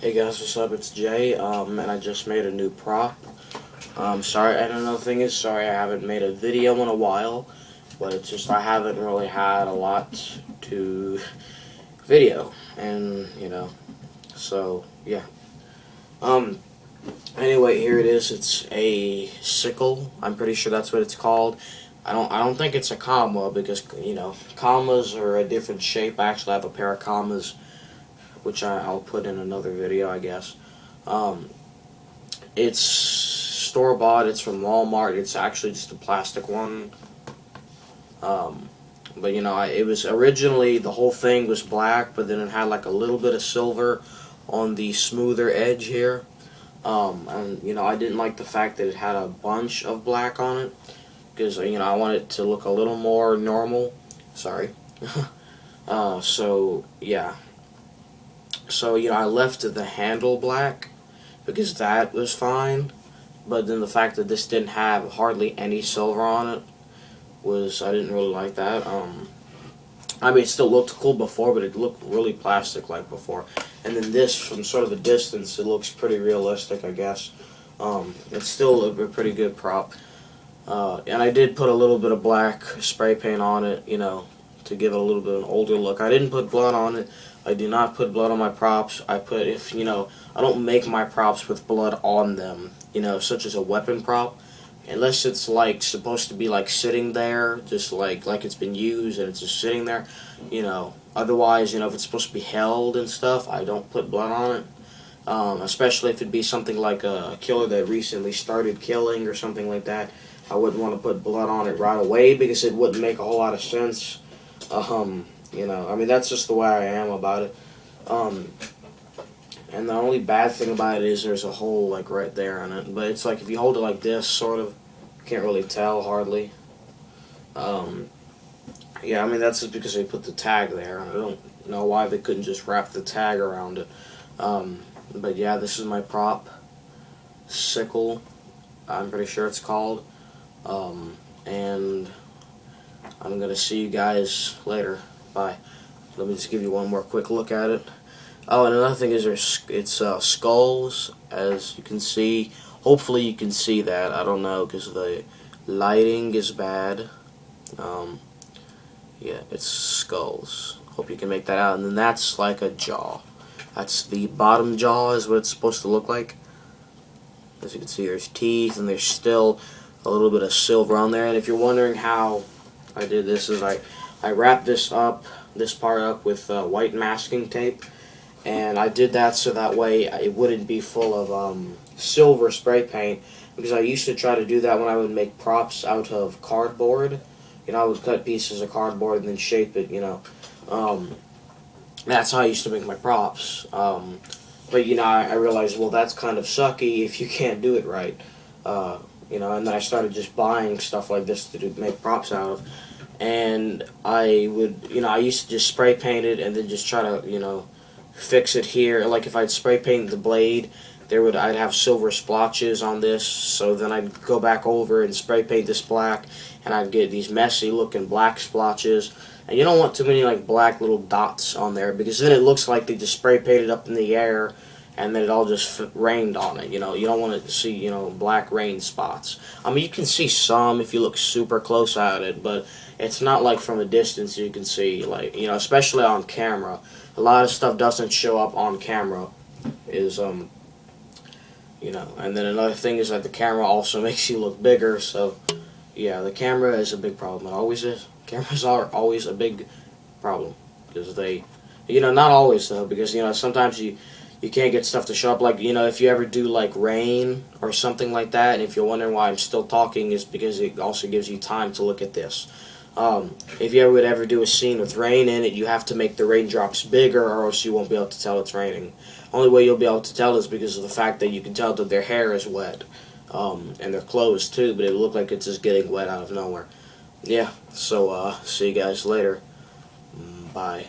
Hey guys, what's up? It's Jay, and I just made a new prop. Sorry, I don't know, the thing is, sorry I haven't made a video in a while, but it's just I haven't really had a lot to video, and, so, yeah. Anyway, here it is. It's a sickle. I'm pretty sure that's what it's called. I don't think it's a comma, because, commas are a different shape. I actually have a pair of commas, which I'll put in another video, I guess. It's store-bought. It's from Walmart. It's actually just a plastic one. But it was originally, the whole thing was black, but then it had like a little bit of silver on the smoother edge here. And I didn't like the fact that it had a bunch of black on it, because I want it to look a little more normal. Sorry. So yeah. So, I left the handle black because that was fine, but then the fact that this didn't have hardly any silver on it I didn't really like that. I mean, it still looked cool before, but it looked really plastic-like before. And then this, from sort of a distance, it looks pretty realistic, I guess. It's still a pretty good prop. And I did put a little bit of black spray paint on it, to give it a little bit of an older look. I didn't put blood on it. I do not put blood on my props. I don't make my props with blood on them, such as a weapon prop, unless it's like supposed to be like sitting there, just like it's been used and it's just sitting there, Otherwise, if it's supposed to be held and stuff, I don't put blood on it. Especially if it'd be something like a killer that recently started killing or something like that. I wouldn't want to put blood on it right away because it wouldn't make a whole lot of sense. I mean, that's just the way I am about it. And the only bad thing about it is there's a hole, like, right there in it. But it's like, if you hold it like this, sort of, you can't really tell, hardly. Yeah, I mean, that's just because they put the tag there. I don't know why they couldn't just wrap the tag around it. But yeah, this is my prop. Sickle, I'm pretty sure it's called. And I'm going to see you guys later. Bye. Let me just give you one more quick look at it. Oh, and another thing is it's skulls, as you can see. Hopefully you can see that. I don't know, because the lighting is bad. Yeah, it's skulls. Hope you can make that out. And then that's like a jaw. That's the bottom jaw is what it's supposed to look like. As you can see, there's teeth, and there's still a little bit of silver on there. And if you're wondering how I did this, is I wrapped this part up with white masking tape, and I did that so that way it wouldn't be full of silver spray paint, because I used to try to do that when I would make props out of cardboard. I would cut pieces of cardboard and then shape it, That's how I used to make my props. But, I realized, well, that's kind of sucky if you can't do it right. And then I started just buying stuff like this to make props out of. And I would, I used to just spray paint it and then just try to, fix it here. Like if I'd spray paint the blade, I'd have silver splotches on this, so then I'd go back over and spray paint this black, and I'd get these messy looking black splotches. And you don't want too many like black little dots on there, because then it looks like they just spray painted up in the air and then it all just rained on it. You don't want to see, black rain spots. I mean, you can see some if you look super close at it, but it's not like from a distance you can see, like, especially on camera. A lot of stuff doesn't show up on camera, and then another thing is that the camera also makes you look bigger, so, yeah, the camera is a big problem. It always is. Cameras are always a big problem, because they, not always, though, because, sometimes you can't get stuff to show up, like, if you ever do, like, rain or something like that, and if you're wondering why I'm still talking, is because it also gives you time to look at this. If you would ever do a scene with rain in it, you have to make the raindrops bigger, or else you won't be able to tell it's raining. Only way you'll be able to tell is because of the fact that you can tell that their hair is wet, and their clothes too, but it will look like it's just getting wet out of nowhere. Yeah, so, see you guys later. Bye.